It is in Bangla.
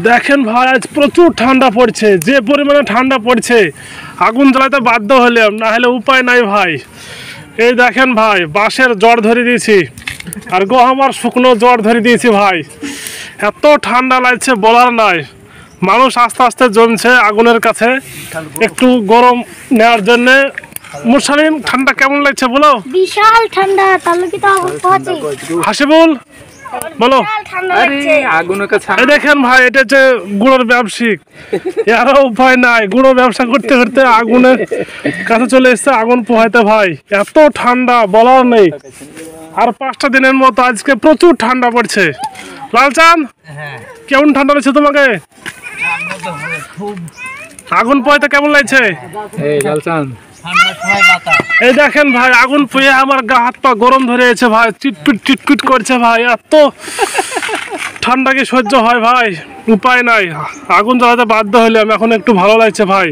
দেখেন ভাই আজ প্রচুর ঠান্ডা পড়ছে, যে পরিমাণে ঠান্ডা পড়ছে আগুন জ্বালাতে বাধ্য হলাম, না হলে উপায় নাই ভাই। এই দেখেন ভাই বাঁশের জড় ধরে দিয়েছি আর আমার শুকনো জড় ধরে দিয়েছি ভাই। এত ঠান্ডা লাগছে বলার নাই। মানুষ আস্তে আস্তে জমছে আগুনের কাছে একটু গরম নেওয়ার জন্যে। মুরসালিন ঠান্ডা কেমন লাগছে বলো? বিশাল ঠান্ডা। তাহলে কি তো আগুন পড়ছে? হাসিবুল বলো। এই দেখেন ভাই এটা হচ্ছে গুঁড়োর ব্যবসায়িক, এরও উপায় নাই। গুঁড়ো ব্যবসা করতে করতে আগুনের কাছে চলে এসছে আগুন পোহাইতে ভাই। এত ঠান্ডা বলার নেই। আর 5টা দিনের মতো আজকে প্রচুর ঠান্ডা পড়ছে। লালচান কেমন ঠান্ডা লাগছে তোমাকে? আগুন পোহাইতে কেমন লাগছে? এই দেখেন ভাই আগুন পুড়ে আমার গা হাত পা গরম ধরে আছে ভাই, চিটপিট চিটপিট করছে ভাই। এত ঠান্ডা কি সহ্য হয় ভাই? উপায় নাই, আগুন জ্বালাতে বাধ্য হলাম। এখন একটু ভালো লাগছে ভাই।